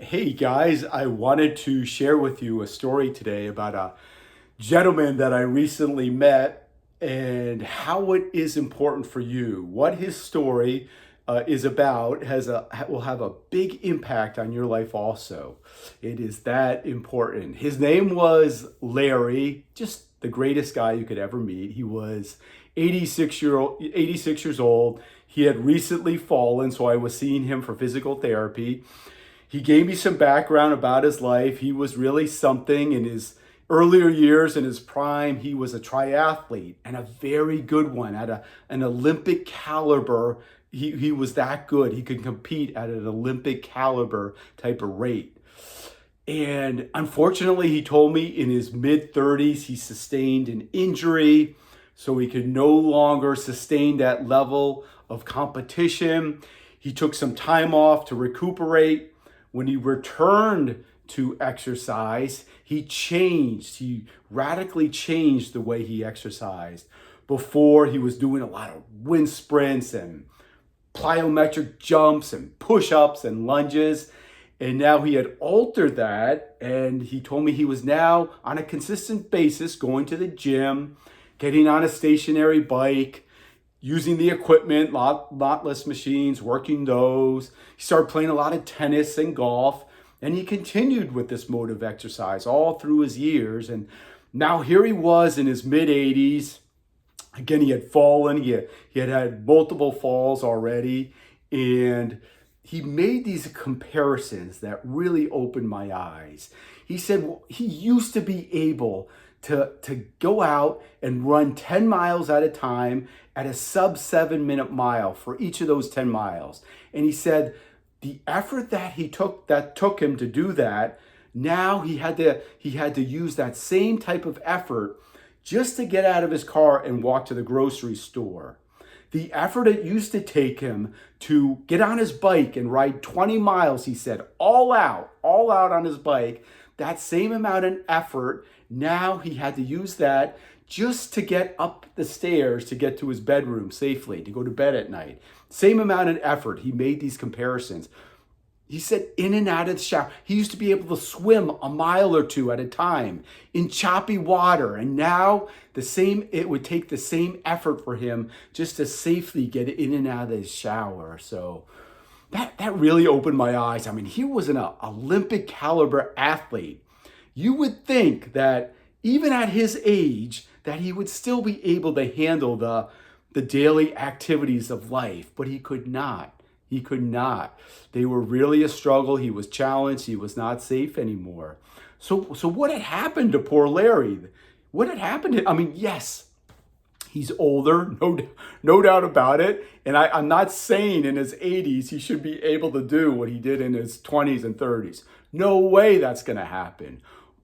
Hey guys, I wanted to share with you a story today about a gentleman that I recently met and how it is important for you. What his story is about will have a big impact on your life also. It is that important. His name was Larry, just the greatest guy you could ever meet. He was 86 years old. He had recently fallen, so I was seeing him for physical therapy. He gave me some background about his life. He was really something in his earlier years, in his prime. He was a triathlete and a very good one at an Olympic caliber. He was that good. He could compete at an Olympic caliber type of rate. And unfortunately, he told me in his mid 30s, he sustained an injury. So he could no longer sustain that level of competition. He took some time off to recuperate. When he returned to exercise, he changed. He radically changed the way he exercised. Before, he was doing a lot of wind sprints and plyometric jumps and push-ups and lunges. And now he had altered that. And he told me he was now on a consistent basis going to the gym, getting on a stationary bike, using the equipment, Nautilus machines, working those. He started playing a lot of tennis and golf, and he continued with this mode of exercise all through his years. And now here he was in his mid 80s. Again, he had fallen. He had multiple falls already, and he made these comparisons that really opened my eyes. He said, well, he used to be able to go out and run 10 miles at a time at a sub 7 minute mile for each of those 10 miles. And he said the effort that took him to do that, now he had to use that same type of effort just to get out of his car and walk to the grocery store. The effort it used to take him to get on his bike and ride 20 miles, he said, all out on his bike, that same amount of effort, now he had to use that just to get up the stairs to get to his bedroom safely, to go to bed at night. Same amount of effort. He made these comparisons. He said in and out of the shower. He used to be able to swim a mile or two at a time in choppy water. And now it would take the same effort for him just to safely get in and out of his shower. So that really opened my eyes. I mean, he was an Olympic caliber athlete. You would think that even at his age, that he would still be able to handle the daily activities of life, but he could not. He could not. They were really a struggle. He was challenged. He was not safe anymore. So what had happened to poor Larry? What had happened to, I mean, yes, he's older, no doubt about it. And I'm not saying in his 80s he should be able to do what he did in his 20s and 30s. No way that's going to happen.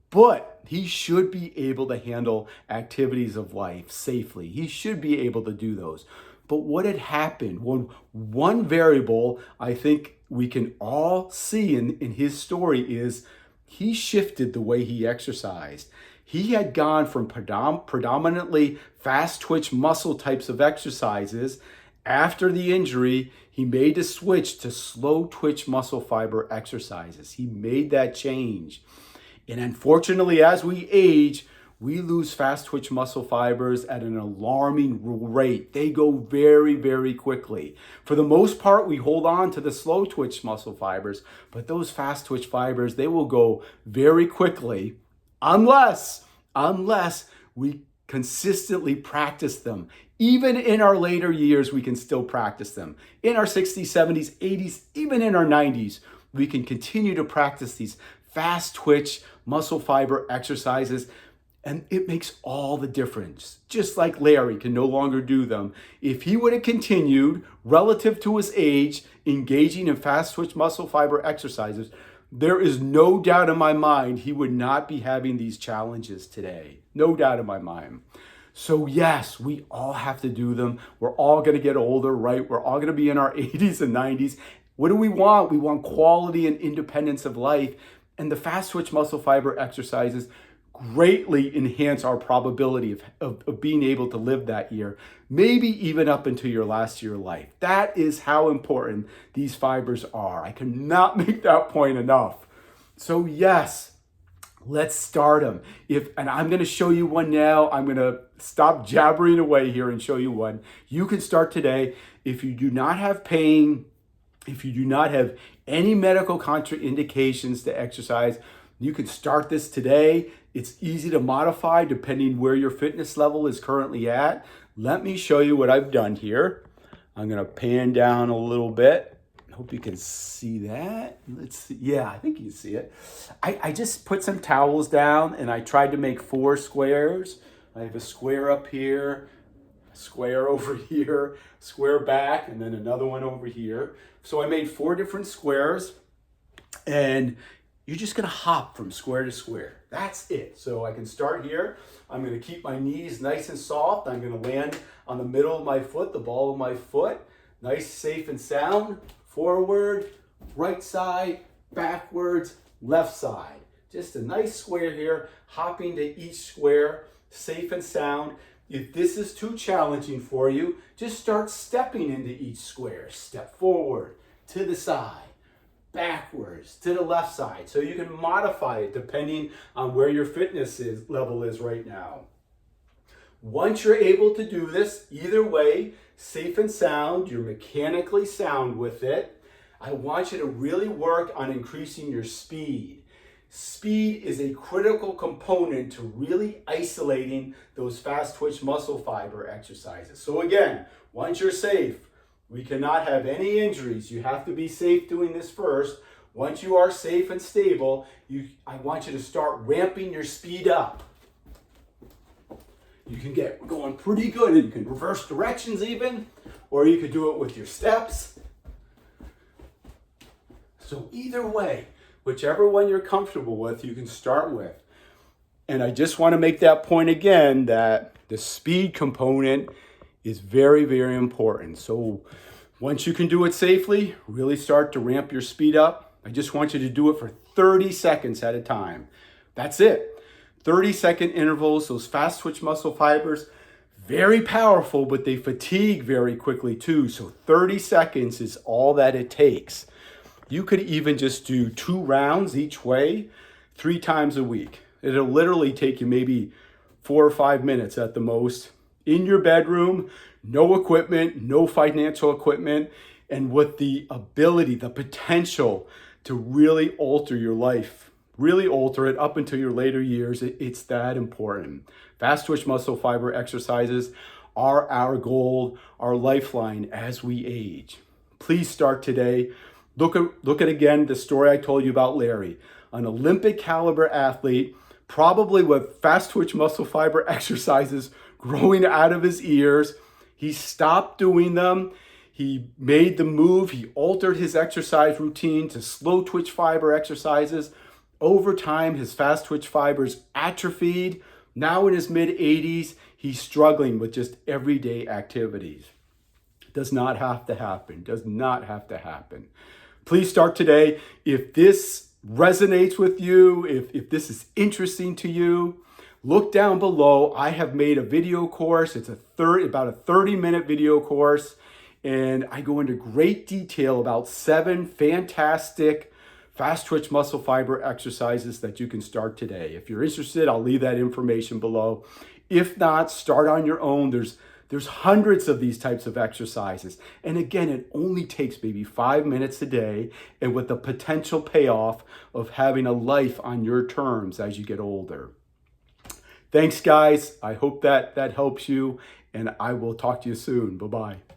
But he should be able to handle activities of life safely. He should be able to do those. But what had happened? One variable I think we can all see in his story is he shifted the way he exercised. He had gone from predominantly fast twitch muscle types of exercises. After the injury, he made a switch to slow twitch muscle fiber exercises. He made that change. And unfortunately, as we age, we lose fast twitch muscle fibers at an alarming rate. They go very, very quickly. For the most part, we hold on to the slow twitch muscle fibers, but those fast twitch fibers, they will go very quickly unless we consistently practice them. Even in our later years, we can still practice them. In our 60s, 70s, 80s, even in our 90s, we can continue to practice these fast twitch muscle fiber exercises, and it makes all the difference. Just like Larry can no longer do them. If he would have continued, relative to his age, engaging in fast twitch muscle fiber exercises, there is no doubt in my mind he would not be having these challenges today. No doubt in my mind. So yes, we all have to do them. We're all going to get older, right? We're all going to be in our 80s and 90s. What do we want? We want quality and independence of life. And the fast twitch muscle fiber exercises greatly enhance our probability of being able to live that year, maybe even up into your last year of life. That is how important these fibers are. I cannot make that point enough. So yes, let's start them. And I'm going to show you one now. I'm going to stop jabbering away here and show you one. You can start today. If you do not have pain, if you do not have any medical contraindications to exercise, you can start this today. It's easy to modify depending where your fitness level is currently at. Let me show you what I've done here. I'm going to pan down a little bit. Hope you can see that. Let's see. Yeah, I think you can see it. I just put some towels down and I tried to make 4 squares. I have a square up here, a square over here, square back, and then another one over here. So I made 4 different squares, and you're just gonna hop from square to square. That's it. So I can start here. I'm gonna keep my knees nice and soft. I'm gonna land on the middle of my foot, the ball of my foot. Nice, safe and sound. Forward, right side, backwards, left side. Just a nice square here, hopping to each square, safe and sound. If this is too challenging for you, just start stepping into each square. Step forward, to the side, backwards, to the left side. So you can modify it depending on where your fitness level is right now. Once you're able to do this, either way, safe and sound, you're mechanically sound with it, I want you to really work on increasing your speed. Speed is a critical component to really isolating those fast twitch muscle fiber exercises. So again, once you're safe, we cannot have any injuries. You have to be safe doing this first. Once you are safe and stable, I want you to start ramping your speed up. You can get going pretty good. You can reverse directions even, or you could do it with your steps. So either way, whichever one you're comfortable with, you can start with. And I just want to make that point again that the speed component is very, very important. So once you can do it safely, really start to ramp your speed up. I just want you to do it for 30 seconds at a time. That's it. 30-second intervals, those fast twitch muscle fibers, very powerful, but they fatigue very quickly too. So 30 seconds is all that it takes. You could even just do 2 rounds each way, 3 times a week. It'll literally take you maybe 4 or 5 minutes at the most in your bedroom, no equipment, no financial equipment, and with the ability, the potential to really alter your life, really alter it up until your later years. It's that important. Fast twitch muscle fiber exercises are our goal, our lifeline as we age. Please start today. Look at again the story I told you about Larry, an Olympic caliber athlete, probably with fast twitch muscle fiber exercises growing out of his ears. He stopped doing them. He made the move. He altered his exercise routine to slow twitch fiber exercises. Over time, his fast twitch fibers atrophied. Now in his mid-80s, he's struggling with just everyday activities. Does not have to happen. Does not have to happen. Please start today. If this resonates with you, if this is interesting to you, look down below. I have made a video course. It's about a 30-minute video course, and I go into great detail about 7 fantastic fast twitch muscle fiber exercises that you can start today. If you're interested, I'll leave that information below. If not, start on your own. There's hundreds of these types of exercises. And again, it only takes maybe 5 minutes a day, and with the potential payoff of having a life on your terms as you get older. Thanks, guys. I hope that helps you, and I will talk to you soon. Bye-bye.